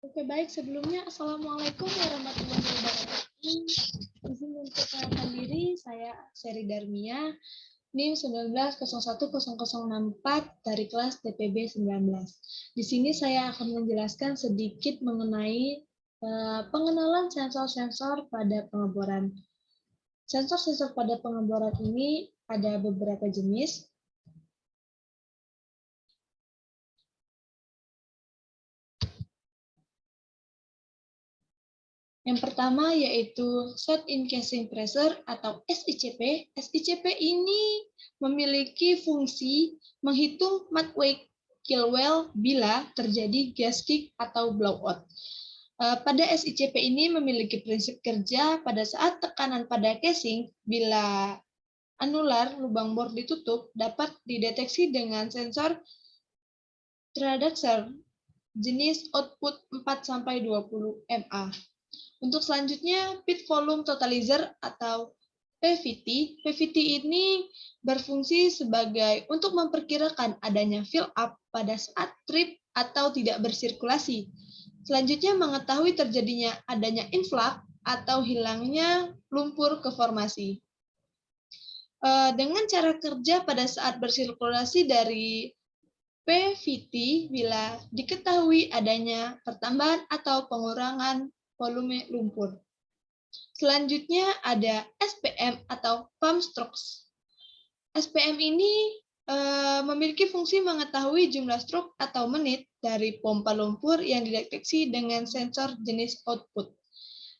Oke, baik. Sebelumnya, Assalamualaikum warahmatullahi wabarakatuh. Izin untuk perkenalkan diri, saya Seri Darmia, NIM 19010064 dari kelas TPB 19. Di sini saya akan menjelaskan sedikit mengenai pengenalan sensor-sensor pada pengeboran. Sensor-sensor pada pengeboran ini ada beberapa jenis. Yang pertama yaitu Shot in Casing Pressure atau SICP. SICP ini memiliki fungsi menghitung Matweight Kilwell bila terjadi gas kick atau blowout. Pada SICP ini memiliki prinsip kerja pada saat tekanan pada casing bila anular lubang bor ditutup dapat dideteksi dengan sensor Traducer jenis output 4-20 mA. Untuk selanjutnya, Pit Volume Totalizer atau PVT. PVT ini berfungsi sebagai untuk memperkirakan adanya fill up pada saat trip atau tidak bersirkulasi. Selanjutnya, mengetahui terjadinya adanya influx atau hilangnya lumpur ke formasi. Dengan cara kerja pada saat bersirkulasi dari PVT bila diketahui adanya pertambahan atau pengurangan volume lumpur. Selanjutnya ada SPM atau pump strokes. SPM ini memiliki fungsi mengetahui jumlah stroke atau menit dari pompa lumpur yang dideteksi dengan sensor jenis output.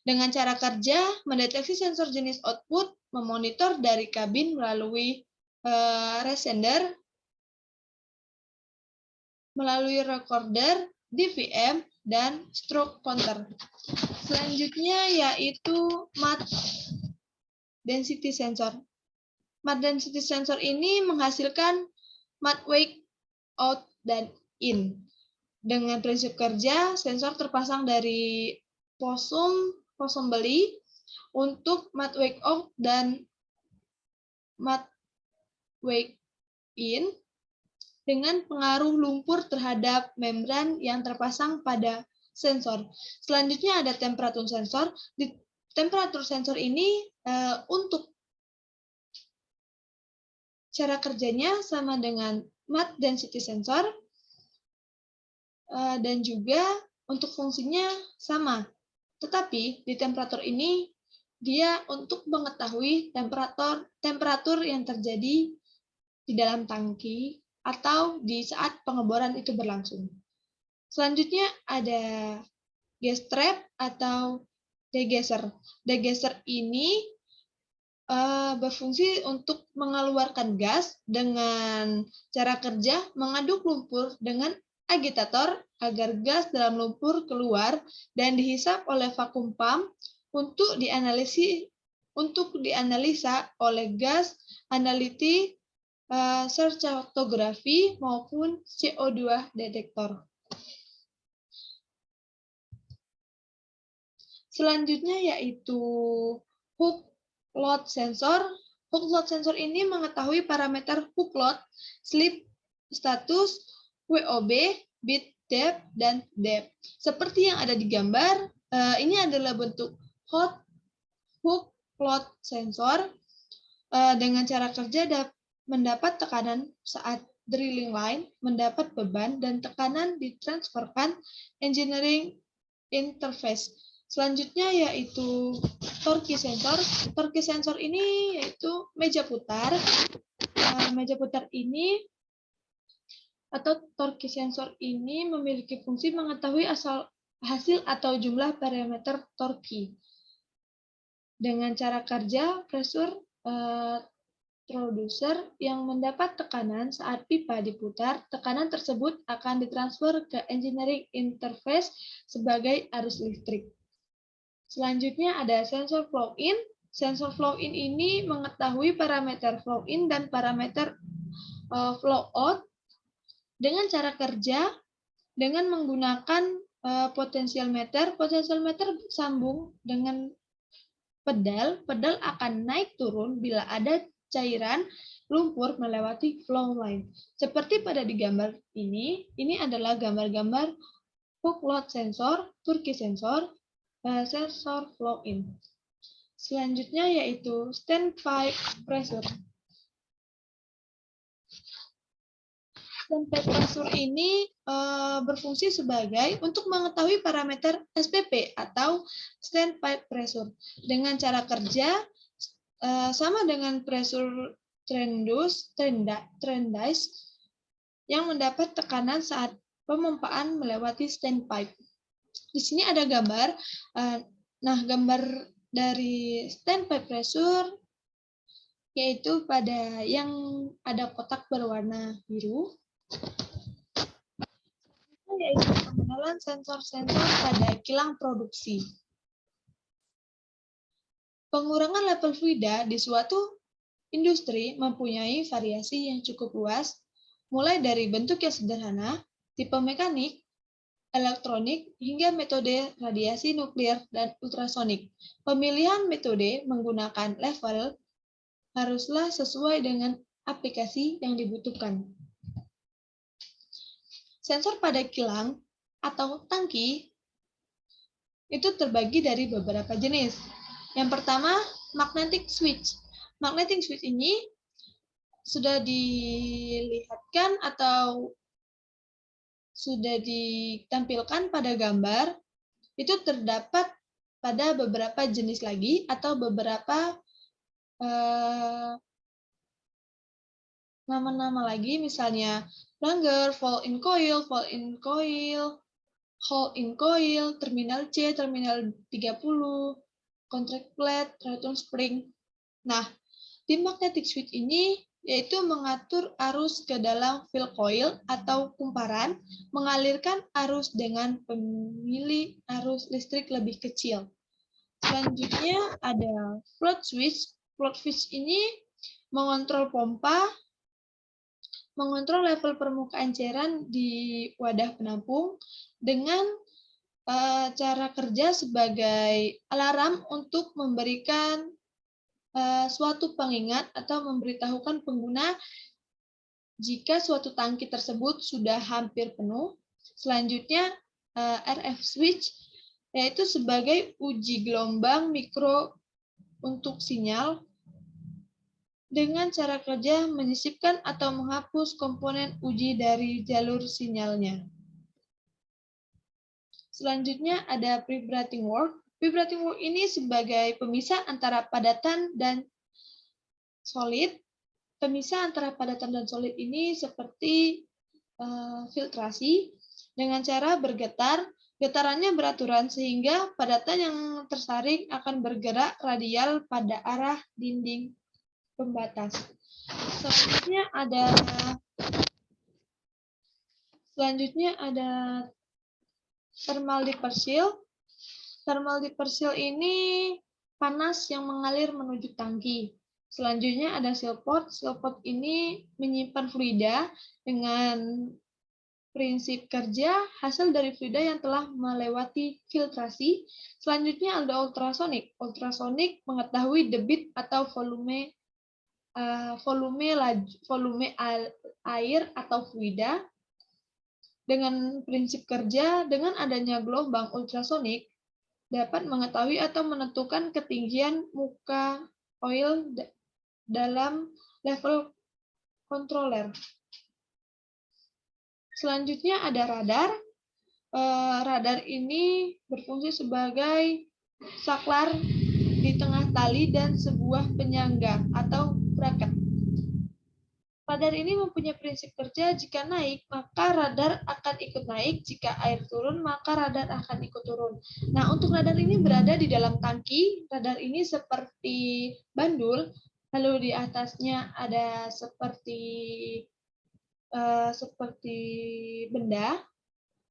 Dengan cara kerja, mendeteksi sensor jenis output, memonitor dari kabin melalui resender, melalui recorder, DVM, dan stroke counter. Selanjutnya yaitu Mass Density Sensor. Mass Density Sensor ini menghasilkan Matweight out dan in. Dengan prinsip kerja, sensor terpasang dari posom beli untuk Matweight out dan Matweight in dengan pengaruh lumpur terhadap membran yang terpasang pada sensor. Selanjutnya ada temperatur sensor. Di temperatur sensor ini untuk cara kerjanya sama dengan mass density sensor dan juga untuk fungsinya sama. Tetapi di temperatur ini dia untuk mengetahui temperatur yang terjadi di dalam tangki atau di saat pengeboran itu berlangsung. Selanjutnya ada gas trap atau degasser. Degasser ini berfungsi untuk mengeluarkan gas dengan cara kerja mengaduk lumpur dengan agitator agar gas dalam lumpur keluar dan dihisap oleh vakum pump untuk dianalisa oleh gas analiti searchatografi maupun CO2 detektor. Selanjutnya yaitu hook load sensor. Hook load sensor ini mengetahui parameter hook load, slip status, WOB, bit depth, dan depth. Seperti yang ada di gambar, ini adalah bentuk hook load sensor dengan cara kerja mendapat tekanan saat drilling line, mendapat beban, dan tekanan ditransferkan engineering interface. Selanjutnya yaitu torque sensor. Torque sensor ini yaitu meja putar. Meja putar ini atau torque sensor ini memiliki fungsi mengetahui hasil atau jumlah parameter torque. Dengan cara kerja pressure producer yang mendapat tekanan saat pipa diputar, tekanan tersebut akan ditransfer ke engineering interface sebagai arus listrik. Selanjutnya ada sensor flow in. Sensor flow in ini mengetahui parameter flow in dan parameter flow out dengan cara kerja dengan menggunakan potential meter. Potential meter sambung dengan pedal. Pedal akan naik turun bila ada cairan lumpur melewati flow line. Seperti pada di gambar ini adalah gambar-gambar hook load sensor, Turkey sensor, sensor flow in. Selanjutnya yaitu standpipe pressure. Standpipe pressure ini berfungsi sebagai untuk mengetahui parameter SPP atau standpipe pressure dengan cara kerja sama dengan pressure trendice yang mendapat tekanan saat pemompaan melewati standpipe. Di sini ada gambar. Nah, gambar dari standpipe pressure yaitu pada yang ada kotak berwarna biru, yaitu pengenalan sensor-sensor pada kilang produksi. Pengurangan level fluida di suatu industri mempunyai variasi yang cukup luas, mulai dari bentuk yang sederhana, tipe mekanik, elektronik, hingga metode radiasi nuklir dan ultrasonik. Pemilihan metode menggunakan level haruslah sesuai dengan aplikasi yang dibutuhkan. Sensor pada kilang atau tangki itu terbagi dari beberapa jenis. Yang pertama, magnetic switch. Magnetic switch ini sudah dilihatkan atau sudah ditampilkan pada gambar. Itu terdapat pada beberapa jenis lagi atau beberapa nama-nama lagi, misalnya plunger, fall-in coil, hold-in coil, terminal C, terminal 30, contact plate, return spring. Nah, di magnetic switch ini yaitu mengatur arus ke dalam field coil atau kumparan, mengalirkan arus dengan pemilih arus listrik lebih kecil. Selanjutnya ada float switch. Float switch ini mengontrol pompa, mengontrol level permukaan cairan di wadah penampung dengan cara kerja sebagai alarm untuk memberikan suatu pengingat atau memberitahukan pengguna jika suatu tangki tersebut sudah hampir penuh. Selanjutnya RF switch, yaitu sebagai uji gelombang mikro untuk sinyal dengan cara kerja menyisipkan atau menghapus komponen uji dari jalur sinyalnya. Selanjutnya ada vibrating work. Vibrating work ini sebagai pemisah antara padatan dan solid. Pemisah antara padatan dan solid ini seperti filtrasi dengan cara bergetar. Getarannya beraturan sehingga padatan yang tersaring akan bergerak radial pada arah dinding pembatas. Selanjutnya ada thermal dispersal. Thermal dispersal ini panas yang mengalir menuju tangki. Selanjutnya ada seal pot. Seal pot ini menyimpan fluida dengan prinsip kerja hasil dari fluida yang telah melewati filtrasi. Selanjutnya ada ultrasonik. Ultrasonik mengetahui debit atau volume air atau fluida. Dengan prinsip kerja, dengan adanya gelombang ultrasonik, dapat mengetahui atau menentukan ketinggian muka oil dalam level controller. Selanjutnya ada radar. Radar ini berfungsi sebagai saklar di tengah tali dan sebuah penyangga atau bracket. Radar ini mempunyai prinsip kerja, jika naik, maka radar akan ikut naik, jika air turun, maka radar akan ikut turun. Nah, untuk radar ini berada di dalam tangki. Radar ini seperti bandul, lalu di atasnya ada seperti benda,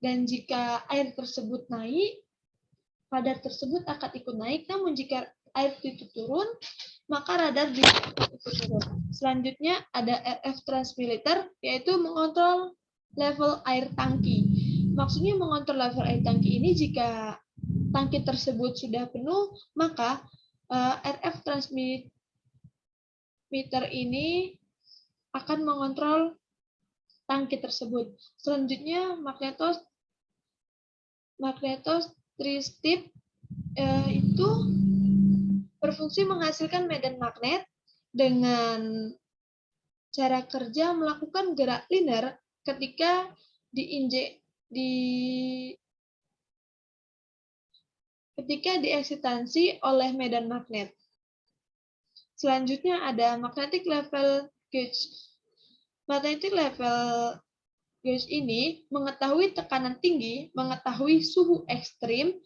dan jika air tersebut naik, radar tersebut akan ikut naik, namun jika air itu turun, maka radar juga ikut turun. Selanjutnya ada RF transmitter, yaitu mengontrol level air tangki. Maksudnya mengontrol level air tangki ini jika tangki tersebut sudah penuh, maka RF transmitter ini akan mengontrol tangki tersebut. Selanjutnya magnetostrip itu berfungsi menghasilkan medan magnet dengan cara kerja melakukan gerak linear ketika ketika dieksitansi oleh medan magnet. Selanjutnya ada magnetic level gauge. Magnetic level gauge ini mengetahui tekanan tinggi, mengetahui suhu ekstrim,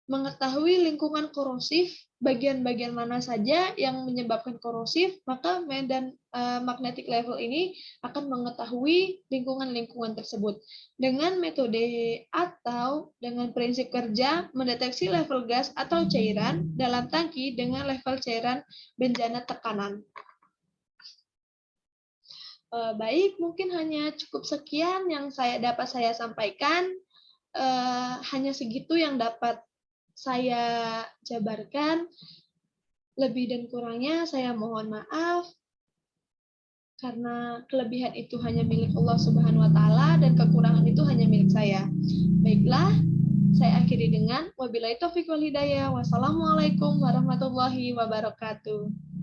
mengetahui lingkungan korosif, bagian-bagian mana saja yang menyebabkan korosif, maka medan magnetic level ini akan mengetahui lingkungan-lingkungan tersebut. Dengan metode atau dengan prinsip kerja mendeteksi level gas atau cairan dalam tangki dengan level cairan bencana tekanan. Baik, mungkin hanya cukup sekian yang dapat saya sampaikan. Hanya segitu yang dapat saya jabarkan. Lebih dan kurangnya saya mohon maaf, karena kelebihan itu hanya milik Allah Subhanahu wa Ta'ala dan kekurangan itu hanya milik saya. Baiklah, saya akhiri dengan wabillahi taufiq wal hidayah. Wassalamualaikum warahmatullahi wabarakatuh.